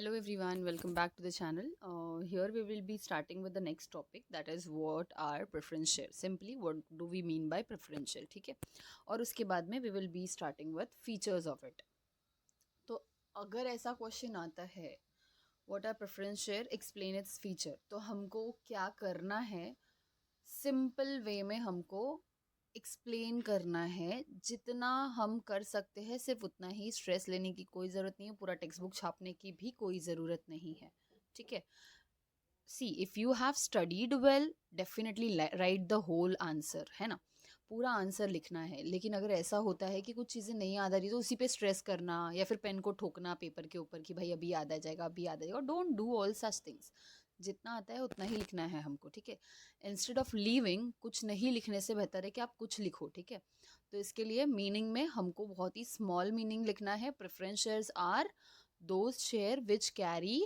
Hello everyone, welcome back to the channel. Here we will be starting with the next topic, that is what are preference shares. Simply what do we mean by preference share, ठीक है. और उसके बाद में we will be starting with features of it. तो अगर ऐसा question आता है what are preference share, explain its feature, तो हमको क्या करना है, सिंपल वे में हमको एक्सप्लेन करना है. जितना हम कर सकते हैं सिर्फ उतना ही, स्ट्रेस लेने की कोई ज़रूरत नहीं है, पूरा टेक्स्ट बुक छापने की भी कोई ज़रूरत नहीं है. ठीक है. See if you have studied well definitely write the whole answer, है ना. पूरा आंसर लिखना है. लेकिन अगर ऐसा होता है कि कुछ चीज़ें नहीं याद आ रही तो उसी पे स्ट्रेस करना या फिर पेन को ठोकना पेपर के ऊपर कि भाई अभी याद आ जाएगा, अभी याद आ जाएगा. Don't do all such things. जितना आता है उतना ही लिखना है हमको. ठीक है. इंस्टेड ऑफ लीविंग, कुछ नहीं लिखने से बेहतर है कि आप कुछ लिखो. ठीक है. तो इसके लिए मीनिंग में हमको बहुत ही स्मॉल मीनिंग लिखना है. Preference shares are those share which carry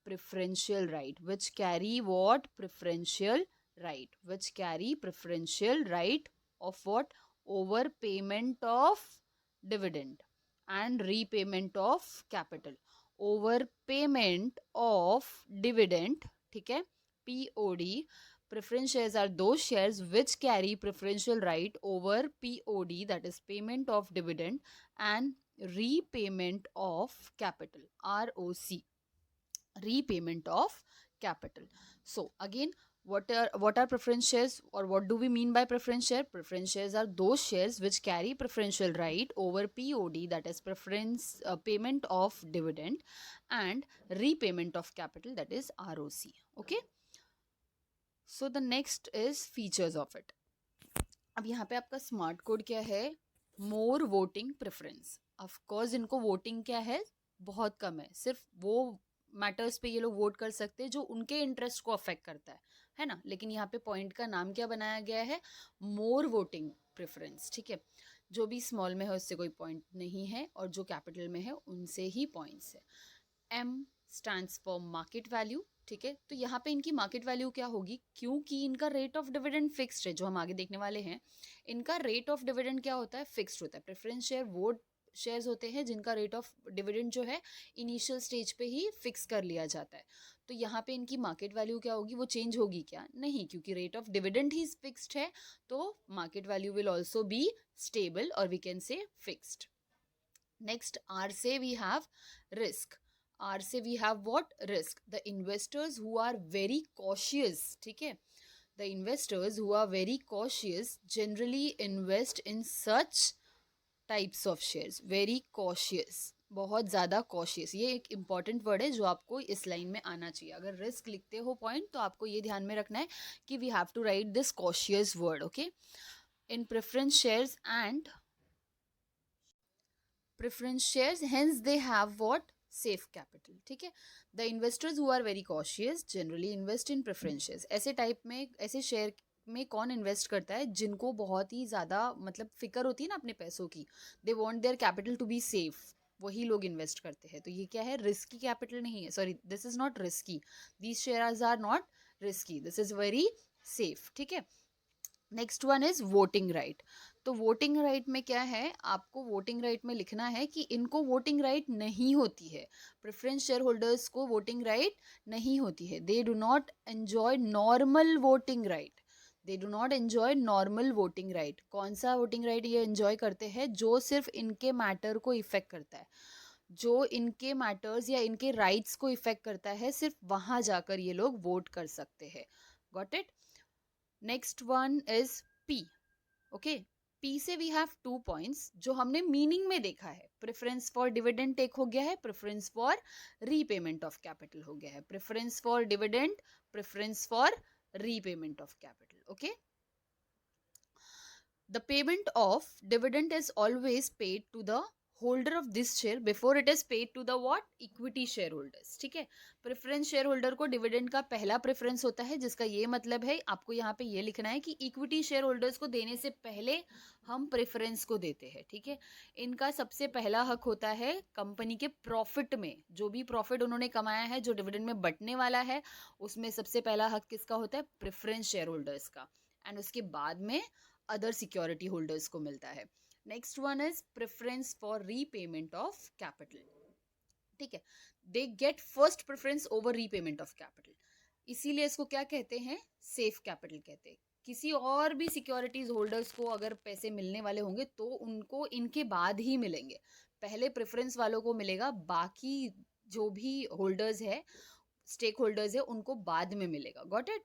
preferential right, which carry what? Preferential right, which carry preferential right of what? Over payment of dividend and repayment of capital. Over payment of dividend, ठीक है, POD. Preference shares are those shares which carry preferential right over POD, that is payment of dividend, and repayment of capital, ROC, repayment of capital. So again, what are preference shares, or what do we mean by preference share? Preference shares are those shares which carry preferential right over POD, that is preference payment of dividend, and repayment of capital, that is ROC. Okay. So the next is features of it. अब यहाँ पे आपका smart code क्या है? मोर voting preference. Of course इनको voting क्या है, बहुत कम है. सिर्फ वो मैटर्स पे ये लोग वोट कर सकते हैं जो उनके इंटरेस्ट को अफेक्ट करता है ना. लेकिन यहाँ पे पॉइंट का नाम क्या बनाया गया है? मोर वोटिंग प्रेफरेंस. ठीक है. जो भी स्मॉल में है उससे कोई पॉइंट नहीं है, और जो कैपिटल में है उनसे ही पॉइंट्स है. M stands for market value. ठीक है. तो यहाँ पे इनकी मार्केट वैल्यू क्या होगी? क्योंकि इनका रेट ऑफ डिविडेंड फिक्स्ड है, जो हम आगे देखने वाले हैं. इनका रेट ऑफ डिविडेंड क्या होता है? फिक्स्ड होता है. प्रेफरेंस शेयर वो शेयर्स होते हैं जिनका रेट ऑफ डिविडेंड जो है इनिशियल स्टेज पे ही फिक्स कर लिया जाता है. तो यहाँ पे इनकी मार्केट वैल्यू क्या होगी? वो चेंज होगी क्या? नहीं, क्योंकि रेट ऑफ डिविडेंड ही फिक्स्ड है. तो market value will also be stable, और we can say fixed. Next, R से वी हैव रिस्क. आर से we have what? Risk. The investors who are very cautious. ठीक है. The investors who are very cautious generally invest in such types of shares. Very cautious, बहुत ज़्यादा cautious, ये एक important word है जो आपको इस लाइन में आना चाहिए. अगर रिस्क लिखते हो पॉइंट, तो आपको ये ध्यान में रखना है कि we have to write this cautious word. Okay. In preference shares and preference shares, hence they have what? Safe capital. ठीक है. The investors who are very cautious generally invest in preference shares. ऐसे type में, ऐसे share में कौन invest करता है? जिनको बहुत ही ज़्यादा मतलब फिक्र होती है ना अपने पैसों की. They want their capital to be safe. वही लोग इन्वेस्ट करते हैं. तो ये क्या है? रिस्की कैपिटल नहीं है. Sorry, this is not risky. These shares are not risky. This is very safe. ठीक है. Next one is voting right. तो वोटिंग राइट में क्या है? आपको वोटिंग राइट में लिखना है कि इनको वोटिंग राइट नहीं होती है. प्रेफरेंस शेयर होल्डर्स को वोटिंग राइट नहीं होती है. दे do not enjoy normal voting right. They do not enjoy normal voting right. कौन सा वोटिंग राइट ये एंजॉय करते हैं? जो सिर्फ इनके मैटर को इफेक्ट करता है, जो इनके मैटर्स या इनके राइट्स को इफेक्ट करता है, सिर्फ वहां जाकर ये लोग वोट कर सकते हैं. Got it. Next one is P. Okay. P से वी हैव 2 पॉइंट्स जो हमने मीनिंग में देखा है. प्रेफरेंस फॉर डिविडेंड टेक हो गया है, preference for repayment of capital हो गया है. Preference for dividend, preference for repayment of capital. Okay. The payment of dividend is always paid to the holder of this share before it is paid to the what? Equity shareholders. ठीक है. Preference share holder को dividend का पहला preference होता है, जिसका ये मतलब है, आपको यहाँ पे ये लिखना है कि इक्विटी शेयर होल्डर्स को देने से पहले हम प्रेफरेंस को देते हैं. ठीक है. इनका सबसे पहला हक होता है कंपनी के प्रॉफिट में. जो भी प्रॉफिट उन्होंने कमाया है, जो डिविडेंड में बंटने वाला है, उसमें सबसे पहला हक किसका होता है? प्रेफरेंस शेयर होल्डर्स का. एंड उसके बाद में अदर सिक्योरिटी होल्डर्स को मिलता है. Next one is preference for repayment of capital. ठीक है, they get first preference over repayment of capital, इसीलिए इसको क्या कहते हैं, सेफ कैपिटल कहते हैं। किसी और भी सिक्योरिटीज होल्डर्स को अगर पैसे मिलने वाले होंगे तो उनको इनके बाद ही मिलेंगे, पहले प्रेफरेंस वालों को मिलेगा, बाकी जो भी होल्डर्स है, स्टेक होल्डर्स है, उनको बाद में मिलेगा। Got it?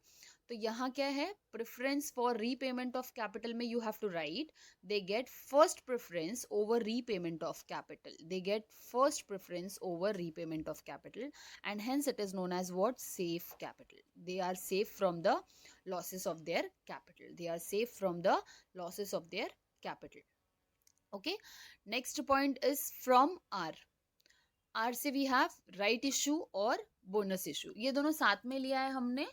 तो यहाँ क्या है, preference for repayment of capital में you have to write they get first preference over repayment of capital, they get first preference over repayment of capital, and hence it is known as what, safe capital. They are safe from the losses of their capital, they are safe from the losses of their capital. Okay, next point is from R से we have right issue और bonus issue, ये दोनों साथ में लिया है हमने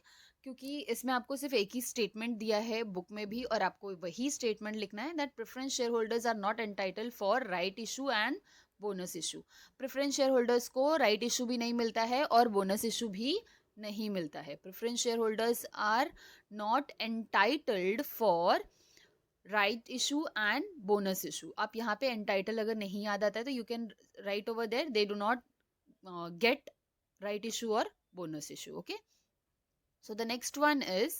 क्योंकि इसमें आपको सिर्फ एक ही स्टेटमेंट दिया है बुक में भी, और आपको वही स्टेटमेंट लिखना है, that preference share holders are not entitled for right issue and bonus issue. Preference share holders को राइट इशू भी नहीं मिलता है और बोनस इशू भी नहीं मिलता है। Preference share holders are not entitled for right issue and bonus issue. आप यहाँ पे एंटाइटल अगर नहीं याद आता है तो you can write over there, they do not get right issue और bonus issue. Okay, so the next one is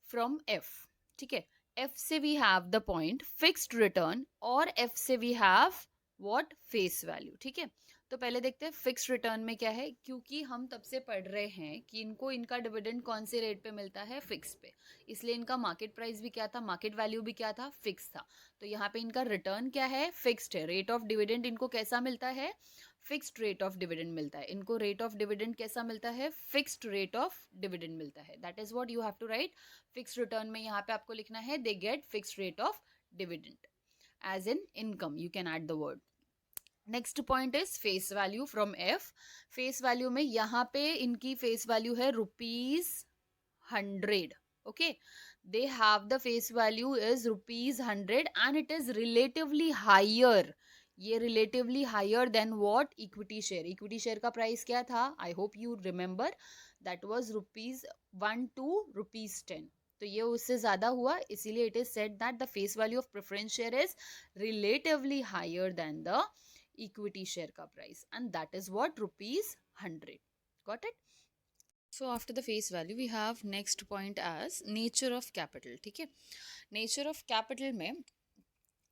from F. ठीक है, एफ से we have the point fixed return और एफ से we have what, face value. ठीक है, तो पहले देखते हैं फिक्स्ड रिटर्न में क्या है, क्योंकि हम तब से पढ़ रहे हैं कि इनको इनका डिविडेंड कौन से रेट पे मिलता है, फिक्स पे, इसलिए इनका मार्केट प्राइस भी क्या था, मार्केट वैल्यू भी क्या था, फिक्स था। तो यहाँ पे इनका रिटर्न क्या है, फिक्स्ड है। रेट ऑफ डिविडेंड इनको कैसा मिलता है, फिक्स्ड रेट ऑफ डिविडेंड मिलता है। इनको रेट ऑफ डिविडेंड कैसा मिलता है, फिक्स्ड रेट ऑफ डिविडेंड मिलता है। That is what you have to write. Fixed return में यहाँ पे आपको लिखना है they get fixed rate of dividend as in income, you can add the word. Next point is face value from F. Face value में यहाँ पे इनकी फेस वैल्यू है ₹100। Okay, they have the face value is ₹100 and it is relatively higher, ये relatively higher than what, equity share. Equity share का price क्या था, I hope you remember, that was ₹1 to ₹10। तो ये उससे ज्यादा हुआ, इसीलिए it is said that the face value of preference share is relatively higher than the equity share ka price, and that is what, ₹100. Got it? So after the face value we have next point as nature of capital. ठीक है, nature of capital में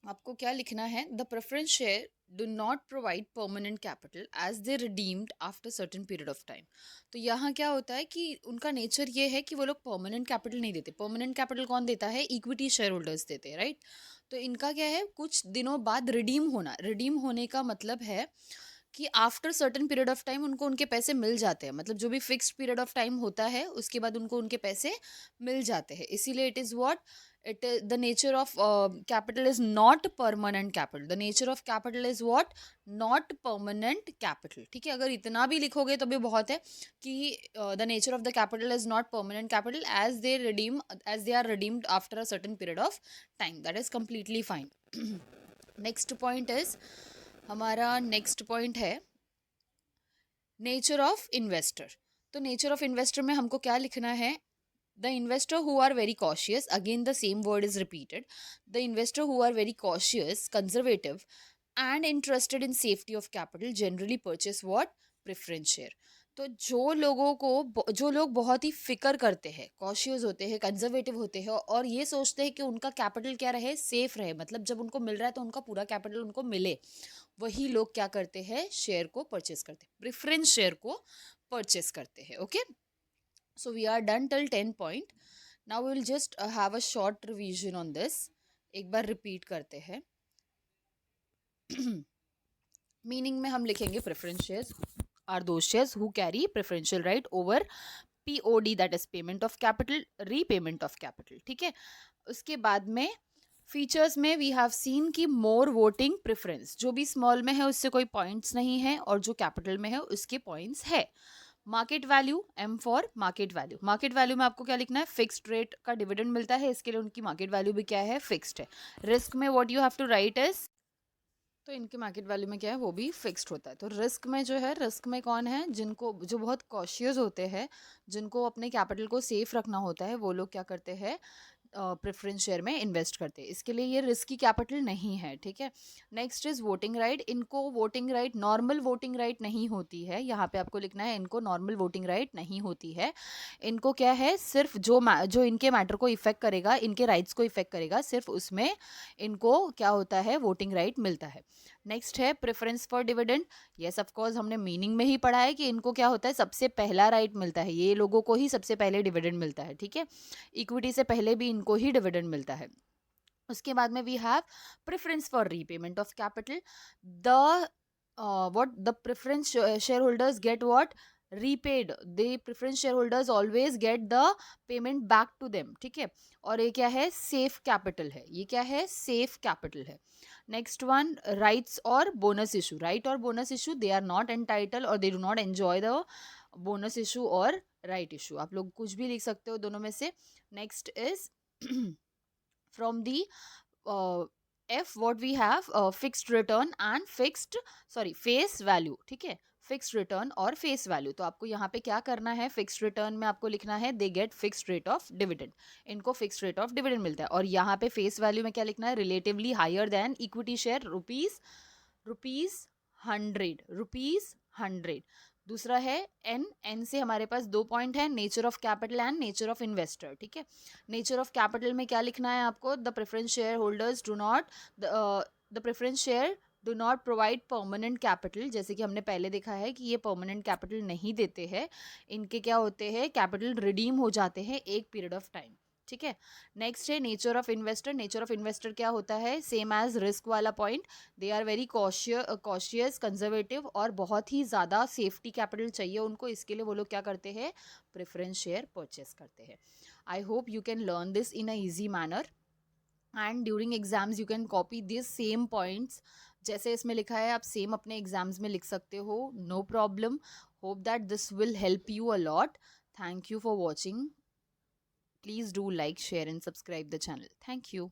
आपको क्या लिखना है, the preference share do not provide permanent capital as they redeemed after certain period of time. तो यहाँ क्या होता है कि उनका नेचर ये है कि वो लोग परमानेंट कैपिटल नहीं देते। परमानेंट कैपिटल कौन देता है, इक्विटी शेयर होल्डर्स देते हैं, राइट। तो इनका क्या है, कुछ दिनों बाद रिडीम होना। रिडीम होने का मतलब है कि after certain period of time उनको उनके पैसे मिल जाते हैं, मतलब जो भी फिक्स्ड पीरियड ऑफ टाइम होता है उसके बाद उनको उनके पैसे मिल जाते हैं। इसीलिए it is what, it is the nature of capital is not permanent capital, the nature of capital is what, not permanent capital। ठीक है, अगर इतना भी लिखोगे तो भी बहुत है कि the nature of the capital is not permanent capital as they are redeemed after a certain period of time, that is completely fine। next point is, हमारा next point है nature of investor। तो nature of investor में हमको क्या लिखना है, the investor who are very cautious, again the same word is repeated, the investor who are very cautious, conservative and interested in safety of capital generally purchase what, preference share। तो जो लोग बहुत ही फिक्र करते हैं, कॉशियस होते हैं, conservative होते हैं और ये सोचते हैं कि उनका कैपिटल क्या रहे, सेफ रहे, मतलब जब उनको मिल रहा है तो उनका पूरा कैपिटल उनको मिले, वही लोग क्या करते हैं, शेयर को परचेस करते हैं, प्रेफरेंस शेयर को परचेस करते हैं। Okay, so we are done till 10 point. Now we will just have a short revision on this. एक बार repeat करते हैं। मीनिंग में हम लिखेंगे preference shares are those shares who carry preferential right over POD, that is payment of capital, repayment of capital. ठीक है, उसके बाद में फीचर्स में वी हैव सीन की मोर वोटिंग प्रेफरेंस, जो भी स्मॉल में है उससे कोई पॉइंट्स नहीं है और जो कैपिटल में है उसके पॉइंट्स है। Market value, M for market value. Market value में आपको क्या लिखना है, फिक्स्ड रेट का डिविडेंड मिलता है, इसके लिए उनकी मार्केट वैल्यू भी क्या है, फिक्स्ड है। रिस्क में what you have to write is, तो इनके मार्केट वैल्यू में क्या है, वो भी फिक्स्ड होता है। तो रिस्क में जो है, रिस्क में कौन है, जो बहुत कॉशियस होते हैं, जिनको अपने कैपिटल को सेफ रखना होता है, वो लोग क्या करते हैं, प्रेफरेंस शेयर में इन्वेस्ट करते हैं, इसके लिए ये रिस्की कैपिटल नहीं है, ठीक है। Next is voting right. इनको voting right, normal voting right नहीं होती है, यहाँ पे आपको लिखना है इनको नॉर्मल वोटिंग राइट नहीं होती है। इनको क्या है, सिर्फ जो इनके मैटर को इफेक्ट करेगा, इनके राइट्स को इफेक्ट करेगा, सिर्फ उसमें इनको क्या होता है, वोटिंग राइट मिलता है। नेक्स्ट है preference for dividend. Yes of course, हमने मीनिंग में ही पढ़ा है कि इनको क्या होता है, सबसे पहला राइट मिलता है, ये लोगों को ही सबसे पहले डिविडेंड मिलता है, ठीक है। इक्विटी से पहले भी इनको ही डिविडेंड मिलता है। उसके बाद में we have preference for repayment of capital. The what the preference shareholders get what repaid, the preference shareholders always get the payment back to them, ठीक है। और ये क्या है, सेफ कैपिटल है, ये क्या है, सेफ कैपिटल है। नेक्स्ट वन, राइट्स और बोनस इशू। राइट और bonus issue, they are not entitle और they do not enjoy the bonus issue और राइट इशू, आप लोग कुछ भी लिख सकते हो दोनों में से। Next is from the F what we have fixed return and face value, ठीक है। फिक्स्ड रिटर्न और फेस वैल्यू, तो आपको यहाँ पे क्या करना है, फिक्स्ड रिटर्न में आपको लिखना है they get fixed rate of dividend, इनको फिक्स्ड रेट ऑफ डिविडेंड मिलता है। और यहाँ पे फेस वैल्यू में क्या लिखना है, relatively higher than equity share rupees 100। दूसरा है एन से हमारे पास 2 पॉइंट है, nature of capital and nature of investor, ठीक है। नेचर ऑफ कैपिटल में क्या लिखना है आपको, the preference share holders the preference share do not provide permanent capital, जैसे कि हमने पहले देखा है कि ये परमानेंट कैपिटल नहीं देते हैं, इनके क्या होते हैं, कैपिटल रिडीम हो जाते हैं एक पीरियड ऑफ टाइम, ठीक है। नेक्स्ट है nature of investor. Nature of investor क्या होता है, सेम एज रिस्क वाला point, they are very cautious conservative और बहुत ही ज़्यादा सेफ्टी कैपिटल चाहिए उनको, इसके लिए वो लोग क्या करते हैं, प्रेफरेंस शेयर परचेस करते हैं। आई hope you can learn this in a easy manner and during exams you can copy this same points, जैसे इसमें लिखा है आप सेम अपने एग्जाम्स में लिख सकते हो, no problem. Hope that this will help you a lot. Thank you for watching. Please do like, share and subscribe the channel. Thank you.